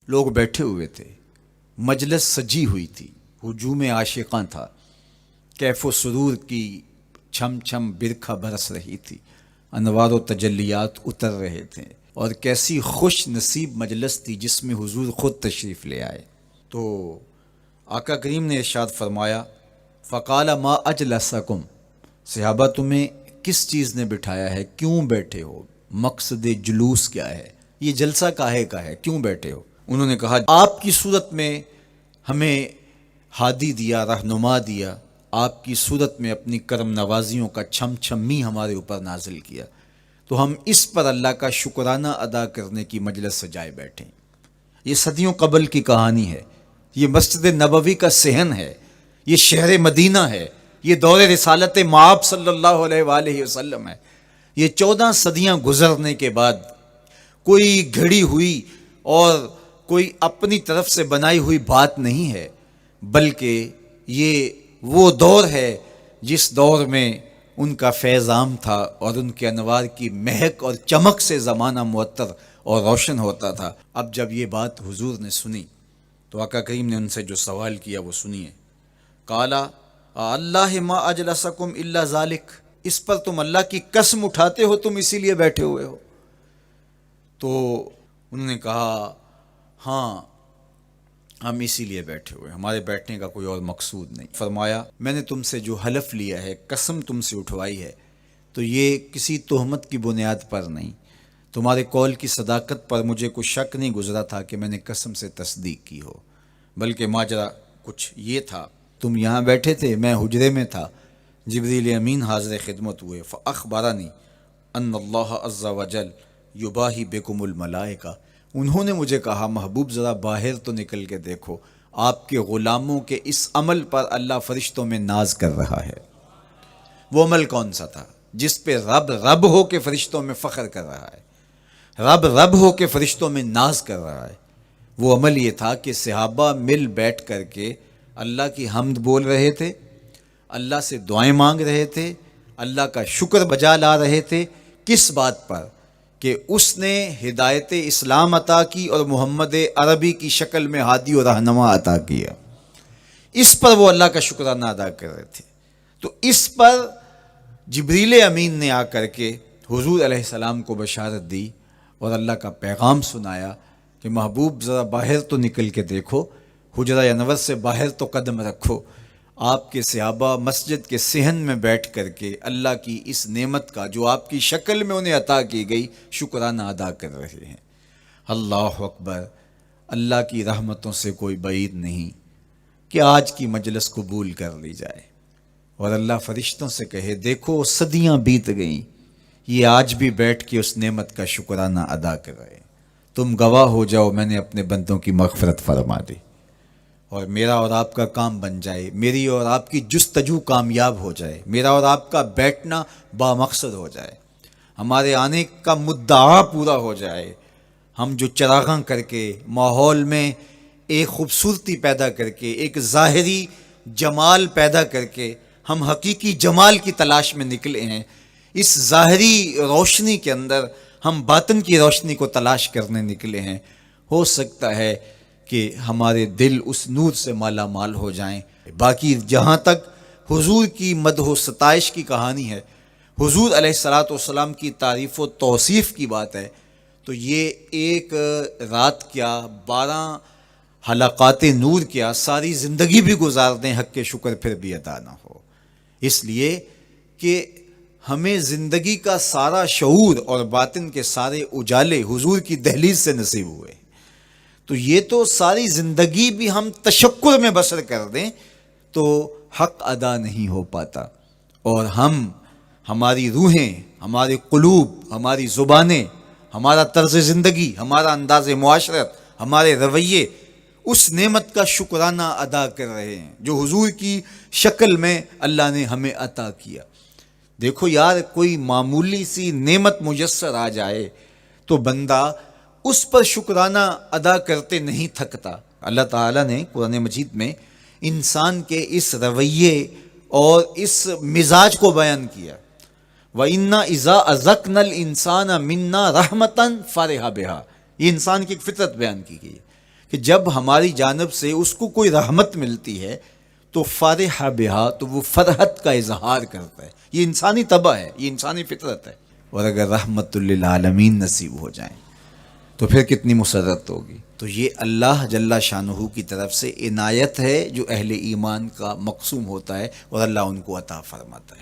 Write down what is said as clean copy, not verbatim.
لوگ بیٹھے ہوئے تھے، مجلس سجی ہوئی تھی، ہجوم عاشقاں تھا، کیف و سرور کی چھم چھم برکھا برس رہی تھی، انوار و تجلیات اتر رہے تھے، اور کیسی خوش نصیب مجلس تھی جس میں حضور خود تشریف لے آئے۔ تو آقا کریم نے ارشاد فرمایا، فقال ما اجلسکم، صحابہ تمہیں کس چیز نے بٹھایا ہے، کیوں بیٹھے ہو، مقصد جلوس کیا ہے، یہ جلسہ کاہے کا ہے، کیوں بیٹھے ہو؟ انہوں نے کہا آپ کی صورت میں ہمیں ہادی دیا، رہنما دیا، آپ کی صورت میں اپنی کرم نوازیوں کا چھم چھمی ہمارے اوپر نازل کیا، تو ہم اس پر اللہ کا شکرانہ ادا کرنے کی مجلس سجائے بیٹھے۔ یہ صدیوں قبل کی کہانی ہے، یہ مسجد نبوی کا صحن ہے، یہ شہر مدینہ ہے، یہ دور رسالت مآب صلی اللہ علیہ وآلہ وسلم ہے۔ یہ 14 صدیاں گزرنے کے بعد کوئی گھڑی ہوئی اور کوئی اپنی طرف سے بنائی ہوئی بات نہیں ہے، بلکہ یہ وہ دور ہے جس دور میں ان کا فیض عام تھا اور ان کے انوار کی مہک اور چمک سے زمانہ معطر اور روشن ہوتا تھا۔ اب جب یہ بات حضور نے سنی تو آقا کریم نے ان سے جو سوال کیا وہ سنیے۔ قالا اللہ ما اجلسکم الا ذالک، اس پر تم اللہ کی قسم اٹھاتے ہو تم اسی لیے بیٹھے ہوئے ہو؟ تو انہوں نے کہا ہاں ہم اسی لیے بیٹھے ہوئے، ہمارے بیٹھنے کا کوئی اور مقصود نہیں۔ فرمایا میں نے تم سے جو حلف لیا ہے، قسم تم سے اٹھوائی ہے، تو یہ کسی تہمت کی بنیاد پر نہیں، تمہارے قول کی صداقت پر مجھے کوئی شک نہیں گزرا تھا کہ میں نے قسم سے تصدیق کی ہو، بلکہ ماجرا کچھ یہ تھا، تم یہاں بیٹھے تھے، میں حجرے میں تھا، جبریل امین حاضر خدمت ہوئے، فاخبرنی ان اللہ عز وجل یباہی بکم الملائکہ، انہوں نے مجھے کہا محبوب ذرا باہر تو نکل کے دیکھو، آپ کے غلاموں کے اس عمل پر اللہ فرشتوں میں ناز کر رہا ہے۔ وہ عمل کون سا تھا جس پہ رب رب ہو کے فرشتوں میں فخر کر رہا ہے، رب رب ہو کے فرشتوں میں ناز کر رہا ہے؟ وہ عمل یہ تھا کہ صحابہ مل بیٹھ کر کے اللہ کی حمد بول رہے تھے، اللہ سے دعائیں مانگ رہے تھے، اللہ کا شکر بجا لا رہے تھے، کس بات پر؟ کہ اس نے ہدایت اسلام عطا کی اور محمد عربی کی شکل میں ہادی و رہنما عطا کیا، اس پر وہ اللہ کا شکرانہ ادا کر رہے تھے۔ تو اس پر جبریل امین نے آ کر کے حضور علیہ السلام کو بشارت دی اور اللہ کا پیغام سنایا کہ محبوب ذرا باہر تو نکل کے دیکھو، حجرہ انور سے باہر تو قدم رکھو، آپ کے صحابہ مسجد کے صحن میں بیٹھ کر کے اللہ کی اس نعمت کا جو آپ کی شکل میں انہیں عطا کی گئی شکرانہ ادا کر رہے ہیں۔ اللہ اکبر، اللہ کی رحمتوں سے کوئی بعید نہیں کہ آج کی مجلس قبول کر لی جائے اور اللہ فرشتوں سے کہے دیکھو صدیاں بیت گئیں، یہ آج بھی بیٹھ کے اس نعمت کا شکرانہ ادا کر رہے ہیں، تم گواہ ہو جاؤ میں نے اپنے بندوں کی مغفرت فرما دی اور میرا اور آپ کا کام بن جائے، میری اور آپ کی جستجو کامیاب ہو جائے، میرا اور آپ کا بیٹھنا بامقصد ہو جائے، ہمارے آنے کا مدعا پورا ہو جائے، ہم جو چراغاں کر کے ماحول میں ایک خوبصورتی پیدا کر کے، ایک ظاہری جمال پیدا کر کے ہم حقیقی جمال کی تلاش میں نکلے ہیں، اس ظاہری روشنی کے اندر ہم باطن کی روشنی کو تلاش کرنے نکلے ہیں، ہو سکتا ہے کہ ہمارے دل اس نور سے مالا مال ہو جائیں۔ باقی جہاں تک حضور کی مدح و ستائش کی کہانی ہے، حضور علیہ الصلاۃ والسلام کی تعریف و توصیف کی بات ہے، تو یہ ایک رات کیا 12 حلقات نور کیا ساری زندگی بھی گزار دیں حق کے شکر پھر بھی ادا نہ ہو، اس لیے کہ ہمیں زندگی کا سارا شعور اور باطن کے سارے اجالے حضور کی دہلیز سے نصیب ہوئے، تو یہ تو ساری زندگی بھی ہم تشکر میں بسر کر دیں تو حق ادا نہیں ہو پاتا، اور ہماری روحیں، ہمارے قلوب، ہماری زبانیں، ہمارا طرز زندگی، ہمارا انداز معاشرت، ہمارے رویے اس نعمت کا شکرانہ ادا کر رہے ہیں جو حضور کی شکل میں اللہ نے ہمیں عطا کیا۔ دیکھو یار، کوئی معمولی سی نعمت میسر آ جائے تو بندہ اس پر شکرانہ ادا کرتے نہیں تھکتا۔ اللہ تعالیٰ نے قرآن مجید میں انسان کے اس رویے اور اس مزاج کو بیان کیا، وَإِنَّا إِذَا أَذَقْنَا الْإِنسَانَ مِنَّا رَحْمَةً فَرِحَ بِهَا، یہ انسان کی ایک فطرت بیان کی گئی ہے، کہ جب ہماری جانب سے اس کو کوئی رحمت ملتی ہے تو فرح بہا، تو وہ فرحت کا اظہار کرتا ہے. یہ انسانی طبع ہے، یہ انسانی فطرت ہے. اور اگر رحمت للعالمین نصیب ہو جائیں تو پھر کتنی مسرت ہوگی. تو یہ اللہ جل شانہ کی طرف سے عنایت ہے جو اہل ایمان کا مقسوم ہوتا ہے اور اللہ ان کو عطا فرماتا ہے.